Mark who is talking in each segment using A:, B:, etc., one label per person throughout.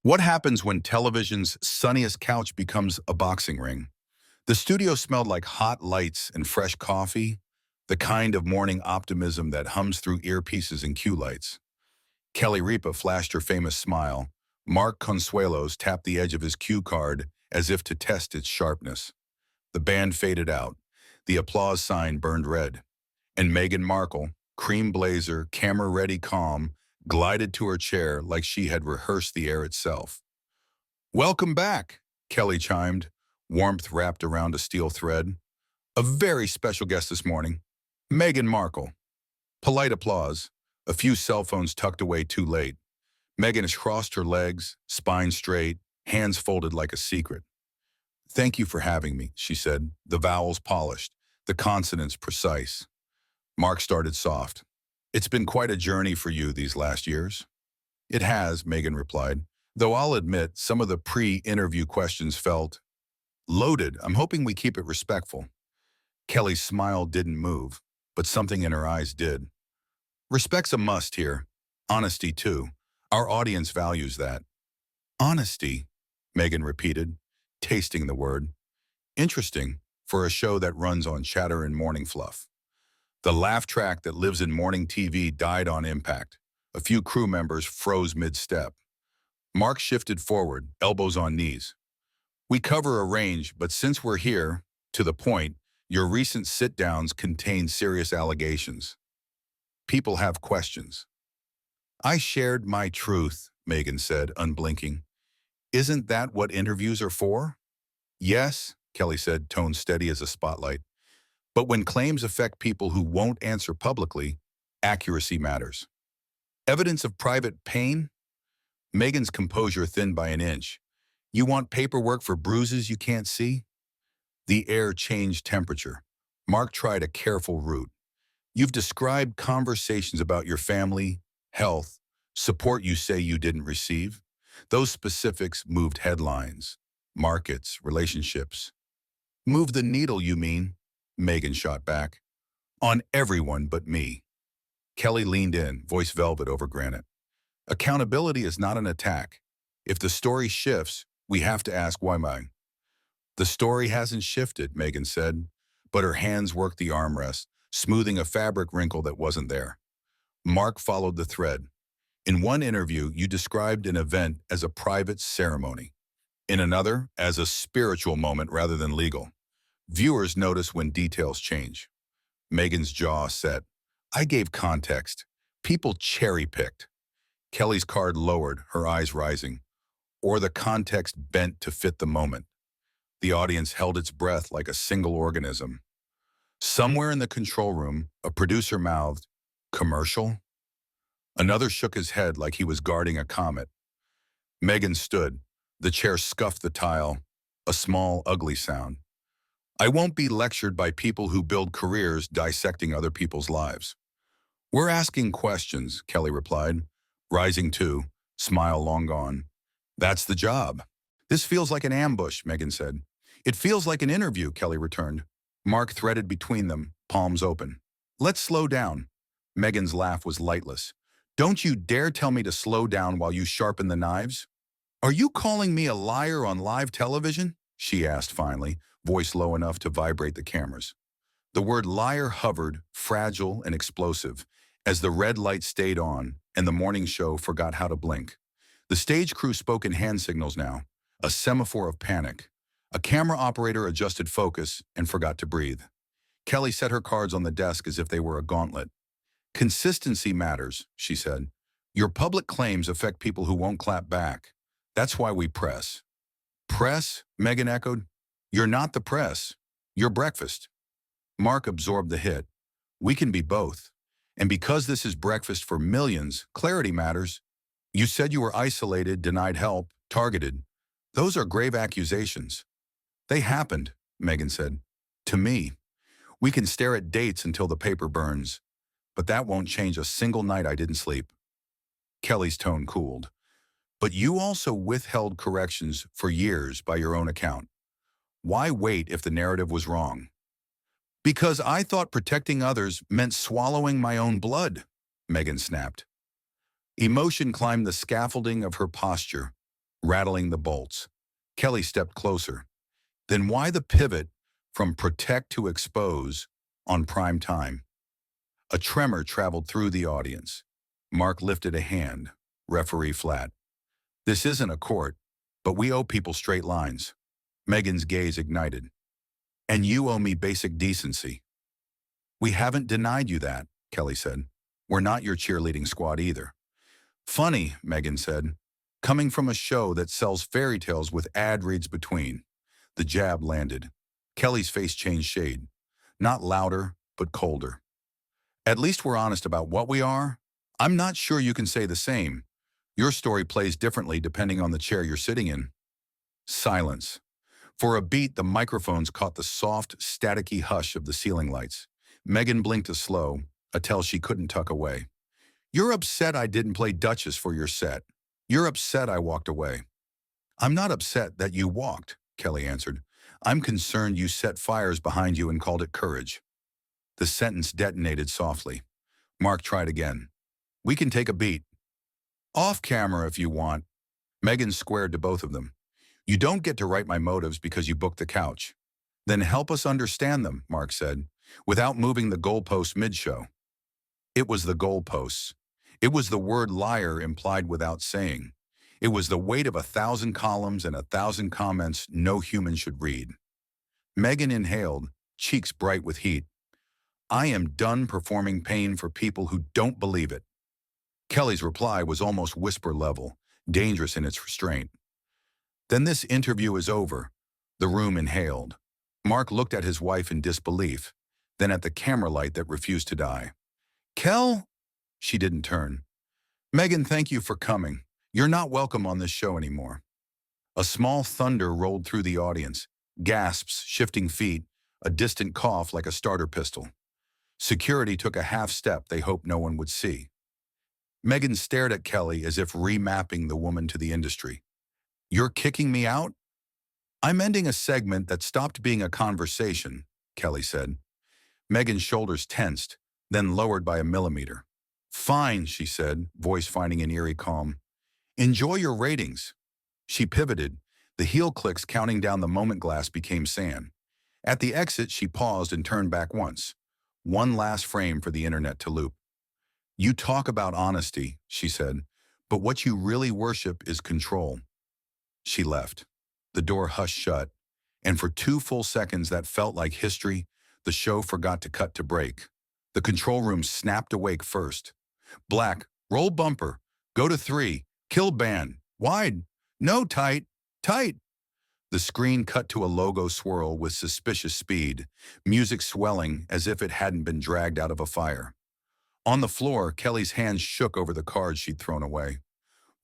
A: What happens when television's sunniest couch becomes a boxing ring? The studio smelled like hot lights and fresh coffee, the kind of morning optimism that hums through earpieces and cue lights. Kelly Ripa flashed her famous smile. Mark Consuelos tapped the edge of his cue card as if to test its sharpness. The band faded out. The applause sign burned red. And Meghan Markle, cream blazer, camera-ready calm, glided to her chair like she had rehearsed the air itself. "Welcome back," Kelly chimed, warmth wrapped around a steel thread. "A very special guest this morning, Meghan Markle." Polite applause, a few cell phones tucked away too late. Meghan has crossed her legs, spine straight, hands folded like a secret. "Thank you for having me," she said, the vowels polished, the consonants precise. Mark started soft. "It's been quite a journey for you these last years." "It has," Meghan replied, "though I'll admit some of the pre-interview questions felt loaded. I'm hoping we keep it respectful." Kelly's smile didn't move, but something in her eyes did. "Respect's a must here. Honesty, too. Our audience values that." "Honesty," Meghan repeated, tasting the word. "Interesting for a show that runs on chatter and morning fluff." The laugh track that lives in morning TV died on impact. A few crew members froze mid-step. Mark shifted forward, elbows on knees. "We cover a range, but since we're here, to the point, your recent sit-downs contain serious allegations. People have questions." "I shared my truth," Meghan said, unblinking. "Isn't that what interviews are for?" "Yes," Kelly said, tone steady as a spotlight. "But when claims affect people who won't answer publicly, accuracy matters." "Evidence of private pain?" Meghan's composure thinned by an inch. "You want paperwork for bruises you can't see?" The air changed temperature. Mark tried a careful route. "You've described conversations about your family, health, support you say you didn't receive. Those specifics moved headlines, markets, relationships." "Move the needle, you mean?" Meghan shot back. "On everyone but me." Kelly leaned in, voice velvet over granite. "Accountability is not an attack. If the story shifts, we have to ask why mine." "The story hasn't shifted," Meghan said, but her hands worked the armrest, smoothing a fabric wrinkle that wasn't there. Mark followed the thread. "In one interview, you described an event as a private ceremony. In another, as a spiritual moment rather than legal. Viewers notice when details change." Meghan's jaw set. "I gave context. People cherry-picked." Kelly's card lowered, her eyes rising. "Or the context bent to fit the moment." The audience held its breath like a single organism. Somewhere in the control room, a producer mouthed, "Commercial?" Another shook his head like he was guarding a comet. Meghan stood. The chair scuffed the tile, a small, ugly sound. "I won't be lectured by people who build careers dissecting other people's lives." "We're asking questions," Kelly replied, rising too, smile long gone. "That's the job." "This feels like an ambush," Meghan said. "It feels like an interview," Kelly returned. Mark threaded between them, palms open. "Let's slow down." Meghan's laugh was lightless. "Don't you dare tell me to slow down while you sharpen the knives." "Are you calling me a liar on live television?" she asked finally, voice low enough to vibrate the cameras. The word liar hovered, fragile and explosive, as the red light stayed on and the morning show forgot how to blink. The stage crew spoke in hand signals now, a semaphore of panic. A camera operator adjusted focus and forgot to breathe. Kelly set her cards on the desk as if they were a gauntlet. "Consistency matters," she said. "Your public claims affect people who won't clap back. That's why we press." "Press?" Meghan echoed. "You're not the press. You're breakfast." Mark absorbed the hit. "We can be both. And because this is breakfast for millions, clarity matters. You said you were isolated, denied help, targeted. Those are grave accusations." "They happened," Meghan said. "To me. We can stare at dates until the paper burns. But that won't change a single night I didn't sleep." Kelly's tone cooled. "But you also withheld corrections for years by your own account. Why wait if the narrative was wrong?" "Because I thought protecting others meant swallowing my own blood," Meghan snapped. Emotion climbed the scaffolding of her posture. rattling the bolts. Kelly stepped closer. Then why the pivot from protect to expose on prime time? A tremor traveled through the audience. Mark lifted a hand, referee flat. This isn't a court, but we owe people straight lines. Meghan's gaze ignited. And you owe me basic decency. We haven't denied you that, Kelly said. We're not your cheerleading squad either. Funny, Meghan said. Coming from a show that sells fairy tales with ad reads between. The jab landed. Kelly's face changed shade. Not louder, but colder. At least we're honest about what we are. I'm not sure you can say the same. Your story plays differently depending on the chair you're sitting in. Silence. For a beat, the microphones caught the soft, staticky hush of the ceiling lights. Meghan blinked a slow, a tell she couldn't tuck away. You're upset I didn't play Duchess for your set. You're upset I walked away. I'm not upset that you walked, Kelly answered. I'm concerned you set fires behind you and called it courage. The sentence detonated softly. Mark tried again. We can take a beat. Off camera if you want. Meghan squared to both of them. You don't get to write my motives because you booked the couch. Then help us understand them, Mark said, without moving the goalposts mid-show. It was the goalposts. It was the word liar implied without saying. It was the weight of 1,000 columns and 1,000 comments no human should read. Meghan inhaled, cheeks bright with heat. I am done performing pain for people who don't believe it. Kelly's reply was almost whisper level, dangerous in its restraint. Then this interview is over. The room inhaled. Mark looked at his wife in disbelief, then at the camera light that refused to die. Kel? She didn't turn. Meghan, thank you for coming. You're not welcome on this show anymore. A small thunder rolled through the audience, gasps, shifting feet, a distant cough like a starter pistol. Security took a half step they hoped no one would see. Meghan stared at Kelly as if remapping the woman to the industry. You're kicking me out? I'm ending a segment that stopped being a conversation, Kelly said. Meghan's shoulders tensed, then lowered by a millimeter. Fine, she said, voice finding an eerie calm. Enjoy your ratings. She pivoted. The heel clicks counting down the moment glass became sand. At the exit, she paused and turned back once. One last frame for the internet to loop. You talk about honesty, she said, but what you really worship is control. She left. The door hushed shut, and for 2 full seconds that felt like history, the show forgot to cut to break. The control room snapped awake first. Black, roll bumper, go to 3, kill band, wide, no tight, tight. The screen cut to a logo swirl with suspicious speed, music swelling as if it hadn't been dragged out of a fire. On the floor, Kelly's hands shook over the cards she'd thrown away.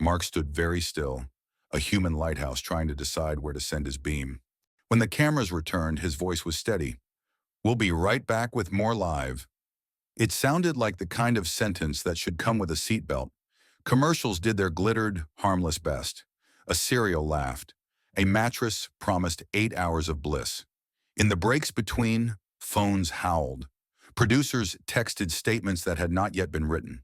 A: Mark stood very still, a human lighthouse trying to decide where to send his beam. When the cameras returned, his voice was steady. We'll be right back with more live. It sounded like the kind of sentence that should come with a seatbelt. Commercials did their glittered, harmless best. A cereal laughed. A mattress promised 8 hours of bliss. In the breaks between, phones howled. Producers texted statements that had not yet been written.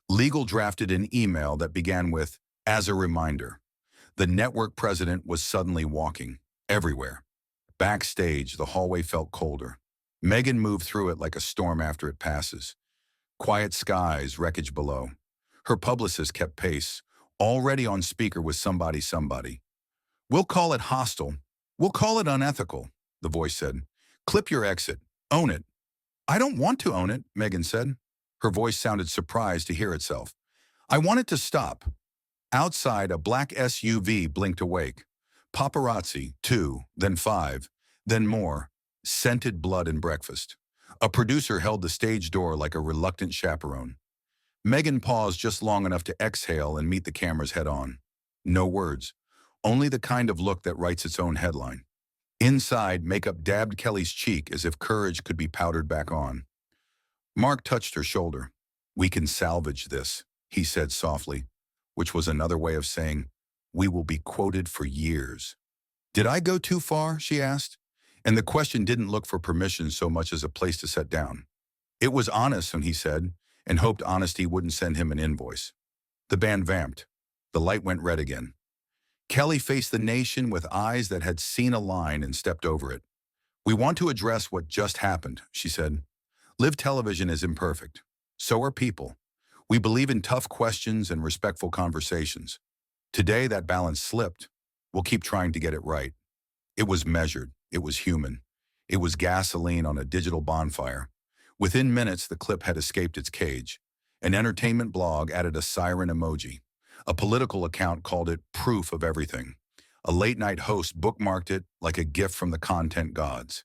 A: Legal drafted an email that began with, as a reminder. The network president was suddenly walking, everywhere. Backstage, the hallway felt colder. Meghan moved through it like a storm after it passes. Quiet skies, wreckage below. Her publicist kept pace, already on speaker with somebody. We'll call it hostile. We'll call it unethical, the voice said. Clip your exit. Own it. I don't want to own it, Meghan said. Her voice sounded surprised to hear itself. I want it to stop. Outside, a black SUV blinked awake. Paparazzi, 2, then 5, then more. Scented blood and breakfast. A producer held the stage door like a reluctant chaperone. Meghan paused just long enough to exhale and meet the cameras head-on. No words. Only the kind of look that writes its own headline. Inside, makeup dabbed Kelly's cheek as if courage could be powdered back on. Mark touched her shoulder. We can salvage this, he said softly, which was another way of saying, we will be quoted for years. Did I go too far, she asked, and the question didn't look for permission so much as a place to set down. It was honest, and he said, and hoped honesty wouldn't send him an invoice. The band vamped. The light went red again. Kelly faced the nation with eyes that had seen a line and stepped over it. "We want to address what just happened," she said. "Live television is imperfect. So are people. We believe in tough questions and respectful conversations. Today, that balance slipped. We'll keep trying to get it right." It was measured. It was human. It was gasoline on a digital bonfire. Within minutes, the clip had escaped its cage. An entertainment blog added a siren emoji. A political account called it proof of everything. A late-night host bookmarked it like a gift from the content gods.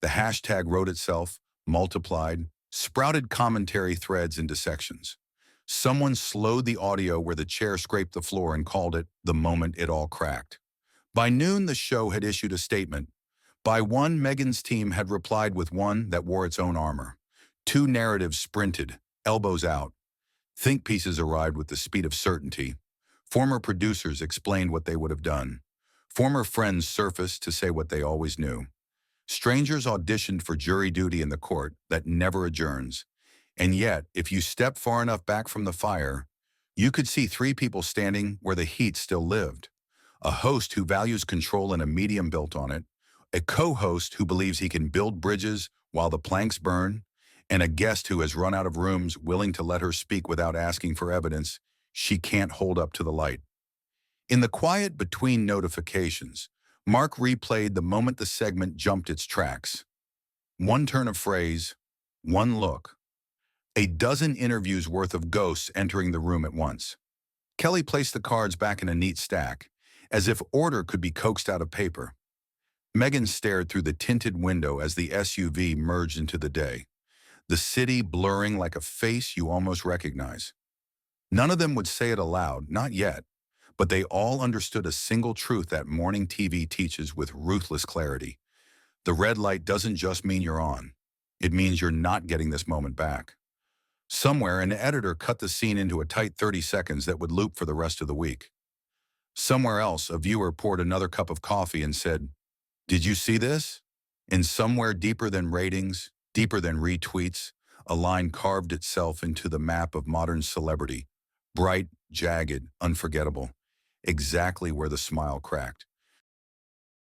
A: The hashtag wrote itself, multiplied, sprouted commentary threads into sections. Someone slowed the audio where the chair scraped the floor and called it the moment it all cracked. By noon, the show had issued a statement. By one, Meghan's team had replied with one that wore its own armor. Two narratives sprinted, elbows out. Think pieces arrived with the speed of certainty. Former producers explained what they would have done. Former friends surfaced to say what they always knew. Strangers auditioned for jury duty in the court that never adjourns. And yet, if you step far enough back from the fire, you could see three people standing where the heat still lived. A host who values control and a medium built on it, a co-host who believes he can build bridges while the planks burn, and a guest who has run out of rooms willing to let her speak without asking for evidence she can't hold up to the light. In the quiet between notifications, Mark replayed the moment the segment jumped its tracks. One turn of phrase, one look. A dozen interviews worth of ghosts entering the room at once. Kelly placed the cards back in a neat stack, as if order could be coaxed out of paper. Meghan stared through the tinted window as the SUV merged into the day, the city blurring like a face you almost recognize. None of them would say it aloud, not yet, but they all understood a single truth that morning TV teaches with ruthless clarity. The red light doesn't just mean you're on. It means you're not getting this moment back. Somewhere, an editor cut the scene into a tight 30 seconds that would loop for the rest of the week. Somewhere else, a viewer poured another cup of coffee and said, "Did you see this?" And somewhere deeper than ratings, deeper than retweets, a line carved itself into the map of modern celebrity. Bright, jagged, unforgettable. Exactly where the smile cracked.